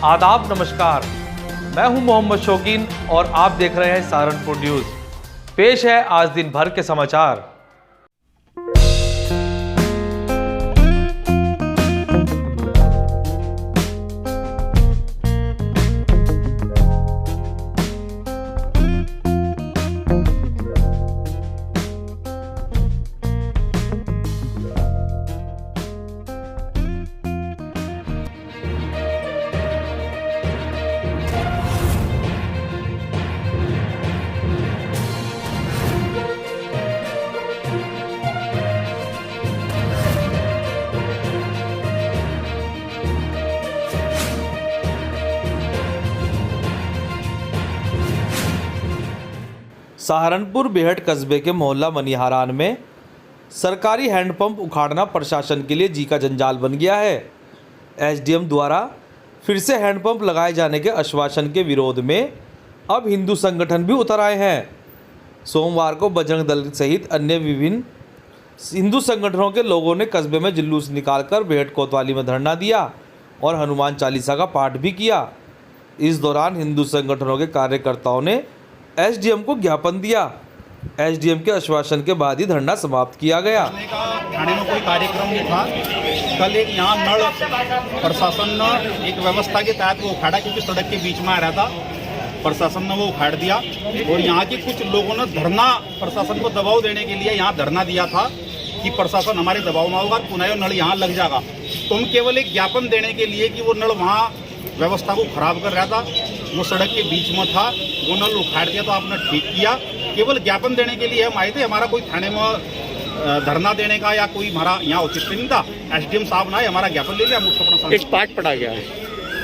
आदाब, नमस्कार। मैं हूं मोहम्मद शौकीन और आप देख रहे हैं सहारनपुर न्यूज़। पेश है आज दिन भर के समाचार। सहारनपुर बेहट कस्बे के मोहल्ला मनिहारान में सरकारी हैंडपंप उखाड़ना प्रशासन के लिए जी का जंजाल बन गया है। एसडीएम द्वारा फिर से हैंडपंप लगाए जाने के आश्वासन के विरोध में अब हिंदू संगठन भी उतर आए हैं। सोमवार को बजरंग दल सहित अन्य विभिन्न हिंदू संगठनों के लोगों ने कस्बे में जुलूस निकालकर बेहट कोतवाली में धरना दिया और हनुमान चालीसा का पाठ भी किया। इस दौरान हिंदू संगठनों के कार्यकर्ताओं ने एसडीएम को ज्ञापन दिया। एसडीएम के आश्वासन के बाद ही धरना समाप्त किया गया। थाने में कोई कार्यक्रम नहीं था। कल एक यहाँ नल प्रशासन ने एक व्यवस्था के तहत वो उखाड़ा, क्योंकि सड़क के बीच में आ रहा था। प्रशासन ने वो उखाड़ दिया और यहाँ के कुछ लोगों ने धरना, प्रशासन को दबाव देने के लिए यहाँ धरना दिया था कि प्रशासन हमारे दबाव में होगा, पुनः नल यहाँ लग जाएगा। तो हम केवल एक ज्ञापन देने के लिए कि वो नल वहाँ व्यवस्था को खराब कर रहा था, वो सड़क के बीच में था, वो नल उखाड़ दिया, तो आपने ठीक किया। केवल ज्ञापन देने के लिए हम आए थे। हमारा कोई थाने में धरना देने का या कोई हमारा यहाँ उचित नहीं था। एसडीएम साहब ने हमारा ज्ञापन ले लिया, मुझको अपना एक पाठ पढ़ा गया है।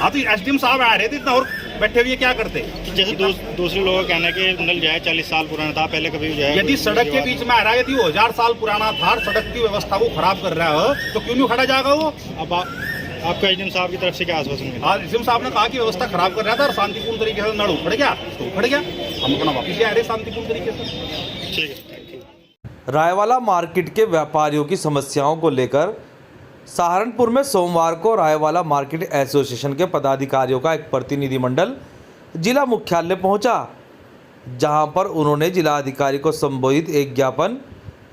हाँ, तो एसडीएम साहब आ रहे थे, इतना और बैठे हुए क्या करते। जैसे दूसरे लोगों का कहना है कि नल जो है 40 साल पुराना था, पहले कभी जो है यदि सड़क के बीच में आ रहा है, यदि वो 1000 साल पुराना था, सड़क की व्यवस्था को खराब कर रहा है, तो क्यों नहीं खड़ा जाएगा वो। अब आपको एसडीएम साहब की तरफ से क्या आश्वासन मिला? हाँ, एसडीएम साहब ने कहा कि व्यवस्था खराब कर रहा था और शांतिपूर्ण तरीके से नल उखड़ गया, तो उखड़ गया, हम अपना वापिस आ रहे शांतिपूर्ण तरीके से। ठीक है। रायवाला मार्केट के व्यापारियों की समस्याओं को लेकर सहारनपुर में सोमवार को रायवाला मार्केट एसोसिएशन के पदाधिकारियों का एक प्रतिनिधिमंडल जिला मुख्यालय पहुंचा, जहां पर उन्होंने जिलाधिकारी को संबोधित एक ज्ञापन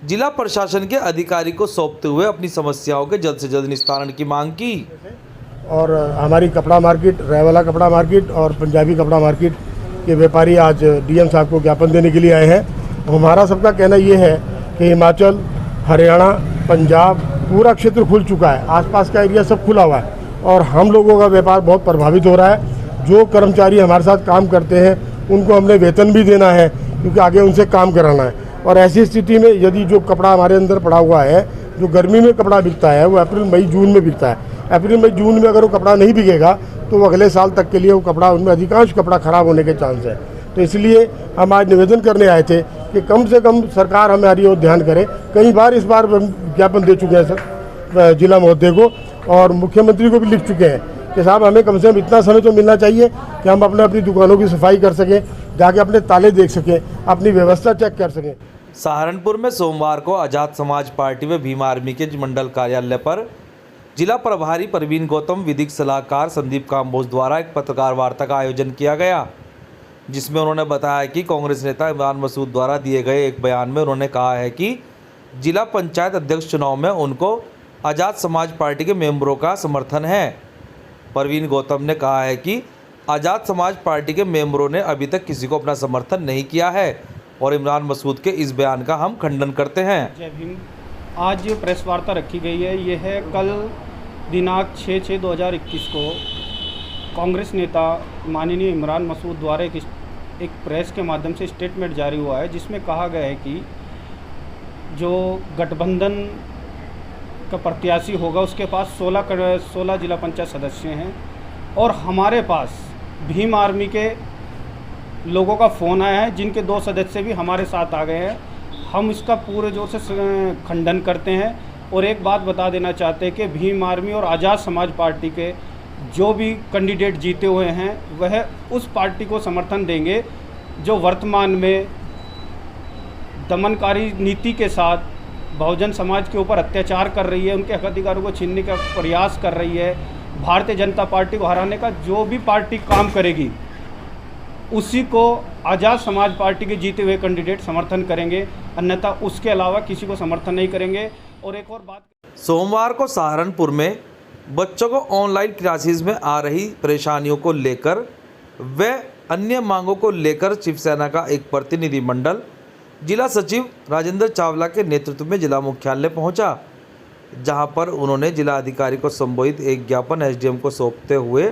जिला प्रशासन के अधिकारी को सौंपते हुए अपनी समस्याओं के जल्द से जल्द निस्तारण की मांग की। और हमारी कपड़ा मार्केट, रायवाला कपड़ा मार्केट और पंजाबी कपड़ा मार्केट के व्यापारी आज डीएम साहब को ज्ञापन देने के लिए आए हैं। हमारा सबका कहना ये है कि हिमाचल, हरियाणा, पंजाब पूरा क्षेत्र खुल चुका है, आसपास का एरिया सब खुला हुआ है और हम लोगों का व्यापार बहुत प्रभावित हो रहा है। जो कर्मचारी हमारे साथ काम करते हैं उनको हमने वेतन भी देना है, क्योंकि आगे उनसे काम कराना है। और ऐसी स्थिति में यदि जो कपड़ा हमारे अंदर पड़ा हुआ है, जो गर्मी में कपड़ा बिकता है, वो अप्रैल मई जून में बिकता है। अप्रैल मई जून में अगर वो कपड़ा नहीं बिकेगा तो वो अगले साल तक के लिए वो कपड़ा, उनमें अधिकांश कपड़ा खराब होने के चांस है। तो इसलिए हम आज निवेदन करने आए थे कि कम से कम सरकार हमारी ओर ध्यान करे। कई बार इस बार ज्ञापन दे चुके हैं सर जिला महोदय को और मुख्यमंत्री को भी लिख चुके हैं कि साहब हमें कम से कम इतना समय तो मिलना चाहिए कि हम अपनी दुकानों की सफाई कर सकें, जाके अपने ताले देख सकें, अपनी व्यवस्था चेक कर सकें। सहारनपुर में सोमवार को आज़ाद समाज पार्टी व भीम आर्मी के मंडल कार्यालय पर जिला प्रभारी परवीन गौतम, विधिक सलाहकार संदीप काम्बोज द्वारा एक पत्रकार वार्ता का आयोजन किया गया, जिसमें उन्होंने बताया कि कांग्रेस नेता इमरान मसूद द्वारा दिए गए एक बयान में उन्होंने कहा है कि जिला पंचायत अध्यक्ष चुनाव में उनको आज़ाद समाज पार्टी के मेंबरों का समर्थन है। परवीन गौतम ने कहा है कि आज़ाद समाज पार्टी के मेंबरों ने अभी तक किसी को अपना समर्थन नहीं किया है और इमरान मसूद के इस बयान का हम खंडन करते हैं। जय भीम। आज जो प्रेस वार्ता रखी गई है, ये है कल दिनांक 6/6/2021 को कांग्रेस नेता माननीय इमरान मसूद द्वारा एक प्रेस के माध्यम से स्टेटमेंट जारी हुआ है, जिसमें कहा गया है कि जो गठबंधन का प्रत्याशी होगा उसके पास 16 जिला पंचायत सदस्य हैं और हमारे पास भीम आर्मी के लोगों का फ़ोन आया है, जिनके 2 सदस्य भी हमारे साथ आ गए हैं। हम इसका पूरे जोर से खंडन करते हैं और एक बात बता देना चाहते हैं कि भीम आर्मी और आज़ाद समाज पार्टी के जो भी कैंडिडेट जीते हुए हैं वह उस पार्टी को समर्थन देंगे जो वर्तमान में दमनकारी नीति के साथ बहुजन समाज के ऊपर अत्याचार कर रही है, उनके हक अधिकारों को छीनने का प्रयास कर रही है। भारतीय जनता पार्टी को हराने का जो भी पार्टी काम करेगी उसी को आज़ाद समाज पार्टी के जीते हुए कैंडिडेट समर्थन करेंगे, अन्यथा उसके अलावा किसी को समर्थन नहीं करेंगे। और एक और बात, सोमवार को सहारनपुर में बच्चों को ऑनलाइन क्लासेस में आ रही परेशानियों को लेकर व अन्य मांगों को लेकर शिवसेना का एक प्रतिनिधिमंडल जिला सचिव राजेंद्र चावला के नेतृत्व में जिला मुख्यालय पहुंचा, जहां पर उन्होंने जिला अधिकारी को संबोधित एक ज्ञापन एसडीएम को सौंपते हुए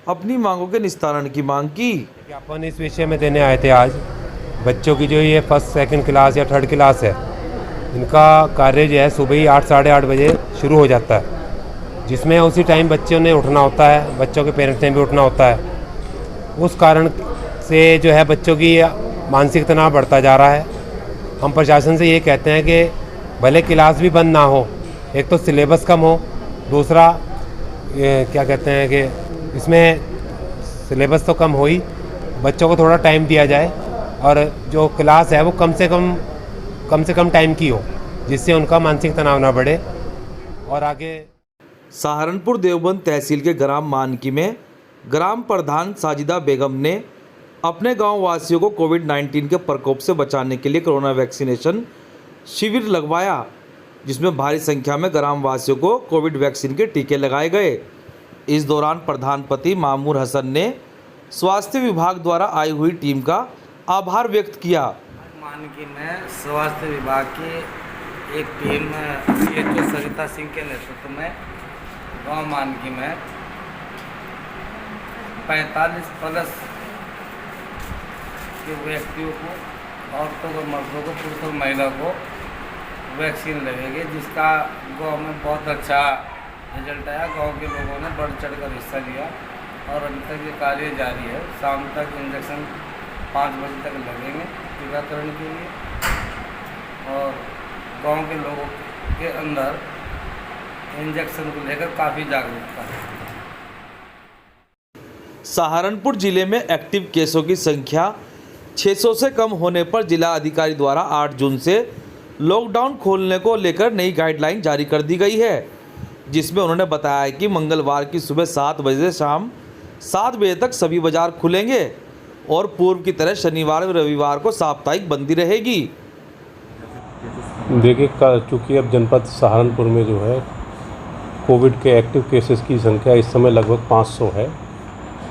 अपनी मांगों के निस्तारण की मांग की। ज्ञापन इस विषय में देने आए थे आज। बच्चों की जो ये फर्स्ट सेकंड क्लास या थर्ड क्लास है, इनका कार्य जो है सुबह ही 8 साढ़े 8 बजे शुरू हो जाता है, जिसमें उसी टाइम बच्चों ने उठना होता है, बच्चों के पेरेंट्स ने भी उठना होता है। उस कारण से जो है बच्चों की मानसिक तनाव बढ़ता जा रहा है। हम प्रशासन से ये कहते हैं कि भले क्लास भी बंद ना हो, एक तो सिलेबस कम हो, दूसरा ये क्या कहते हैं कि इसमें सिलेबस तो कम हो ही, बच्चों को थोड़ा टाइम दिया जाए और जो क्लास है वो कम से कम टाइम की हो, जिससे उनका मानसिक तनाव ना बढ़े। और आगे सहारनपुर देवबंद तहसील के ग्राम मानकी में ग्राम प्रधान साजिदा बेगम ने अपने गांव वासियों को कोविड-19 के प्रकोप से बचाने के लिए कोरोना वैक्सीनेशन शिविर लगवाया, जिसमें भारी संख्या में ग्राम वासियों को कोविड वैक्सीन के टीके लगाए गए। इस दौरान प्रधानपति मामूर हसन ने स्वास्थ्य विभाग द्वारा आई हुई टीम का आभार व्यक्त किया। मानकी में स्वास्थ्य विभाग की एक टीम सीएचओ सरिता सिंह के नेतृत्व में गांव मानकी में 45 प्लस के व्यक्तियों को, औरतों को, मर्दों को, पुरुषों, महिला को वैक्सीन लगेगी, जिसका गांव में बहुत अच्छा रिजल्ट आया। गांव के लोगों ने बढ़ चढ़कर हिस्सा लिया और अभी तक ये कार्य जारी है। शाम तक इंजेक्शन 5 बजे तक लगेंगे टीकाकरण के लिए, और गांव के लोगों के अंदर इंजेक्शन को लेकर काफ़ी जागरूकता है। सहारनपुर जिले में एक्टिव केसों की संख्या 600 से कम होने पर जिला अधिकारी द्वारा 8 जून से लॉकडाउन खोलने को लेकर नई गाइडलाइन जारी कर दी गई है, जिसमें उन्होंने बताया कि मंगलवार की सुबह 7 बजे से शाम 7 बजे तक सभी बाजार खुलेंगे और पूर्व की तरह शनिवार और रविवार को साप्ताहिक बंदी रहेगी। देखिए, चूँकि अब जनपद सहारनपुर में जो है कोविड के एक्टिव केसेस की संख्या इस समय लगभग 500 है,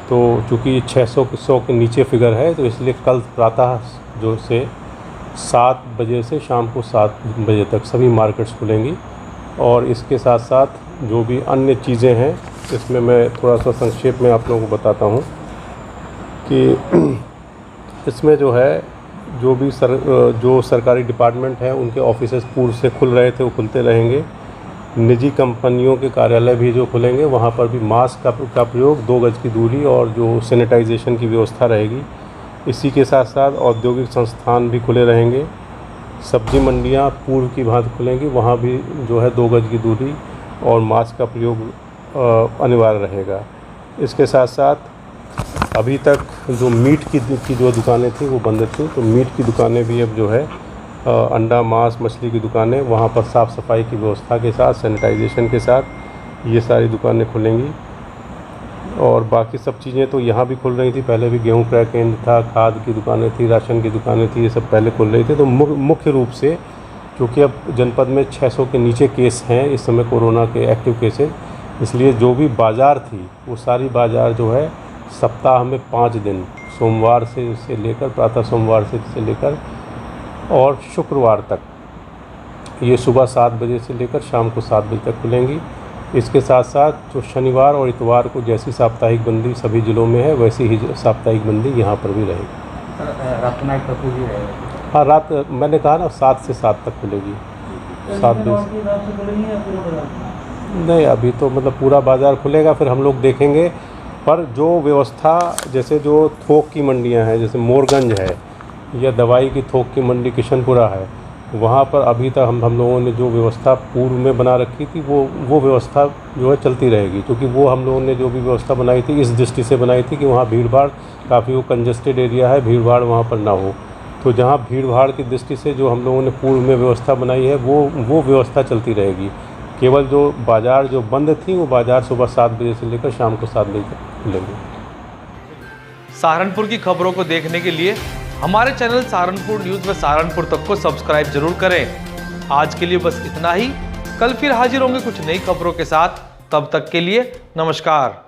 तो चूँकि 600 के नीचे फिगर है, तो इसलिए कल प्रातः जो से 7 बजे से शाम को 7 बजे तक सभी मार्केट्स खुलेंगी। और इसके साथ साथ जो भी अन्य चीज़ें हैं, इसमें मैं थोड़ा सा संक्षेप में आप लोगों को बताता हूँ कि इसमें जो है जो सरकारी डिपार्टमेंट है उनके ऑफिसेस पूर्व से खुल रहे थे वो खुलते रहेंगे। निजी कंपनियों के कार्यालय भी जो खुलेंगे वहाँ पर भी मास्क का प्रयोग, 2 गज की दूरी और जो सैनिटाइजेशन की व्यवस्था रहेगी। इसी के साथ साथ औद्योगिक संस्थान भी खुले रहेंगे। सब्जी मंडियाँ पूर्व की भांति खुलेंगी, वहाँ भी जो है 2 गज की दूरी और मास्क का प्रयोग अनिवार्य रहेगा। इसके साथ साथ अभी तक जो मीट की जो दुकानें थी वो बंद थी, तो मीट की दुकानें भी अब जो है अंडा, मांस, मछली की दुकानें, वहाँ पर साफ़ सफाई की व्यवस्था के साथ, सैनिटाइजेशन के साथ ये सारी दुकानें खुलेंगी। और बाकी सब चीज़ें तो यहाँ भी खुल रही थी, पहले भी गेहूँ क्रय केंद्र था, खाद की दुकानें थी, राशन की दुकानें थी, ये सब पहले खुल रही थी। तो मुख्य रूप से क्योंकि अब जनपद में 600 के नीचे केस हैं इस समय कोरोना के एक्टिव केसेज, इसलिए जो भी बाज़ार थी वो सारी बाज़ार जो है सप्ताह में 5 दिन, सोमवार से लेकर प्रातः सोमवार से लेकर और शुक्रवार तक, ये सुबह 7 बजे से लेकर शाम को 7 बजे तक खुलेंगी। इसके साथ साथ जो शनिवार और इतवार को जैसी साप्ताहिक बंदी सभी ज़िलों में है, वैसी ही साप्ताहिक बंदी यहाँ पर भी रहेगी। रात नाइट कर्फ्यू भी रहेगा? हाँ, रात मैंने कहा ना 7 से 7 तक खुलेगी। 7 बजे नहीं, अभी तो मतलब पूरा बाज़ार खुलेगा, फिर हम लोग देखेंगे। पर जो व्यवस्था, जैसे जो थोक की मंडियाँ हैं, जैसे मोरगंज है या दवाई की थोक की मंडी किशनपुरा है, वहाँ पर अभी तक हम लोगों ने जो व्यवस्था पूर्व में बना रखी थी वो व्यवस्था जो है चलती रहेगी, क्योंकि वो हम लोगों ने जो भी व्यवस्था बनाई थी इस दृष्टि से बनाई थी कि वहाँ भीड़ भाड़ काफ़ी, वो कंजस्टेड एरिया है, भीड़ भाड़ वहाँ पर ना हो। तो जहाँ भीड़ भाड़ की दृष्टि से जो हम लोगों ने पूर्व में व्यवस्था बनाई है वो व्यवस्था चलती रहेगी। केवल जो बाज़ार जो बंद थी वो बाज़ार सुबह 7 बजे से लेकर शाम को 7 बजे तक खुलेंगे। सहारनपुर की खबरों को देखने के लिए हमारे चैनल सहारनपुर न्यूज़ व सहारनपुर तक को सब्सक्राइब जरूर करें। आज के लिए बस इतना ही। कल फिर हाजिर होंगे कुछ नई खबरों के साथ। तब तक के लिए नमस्कार।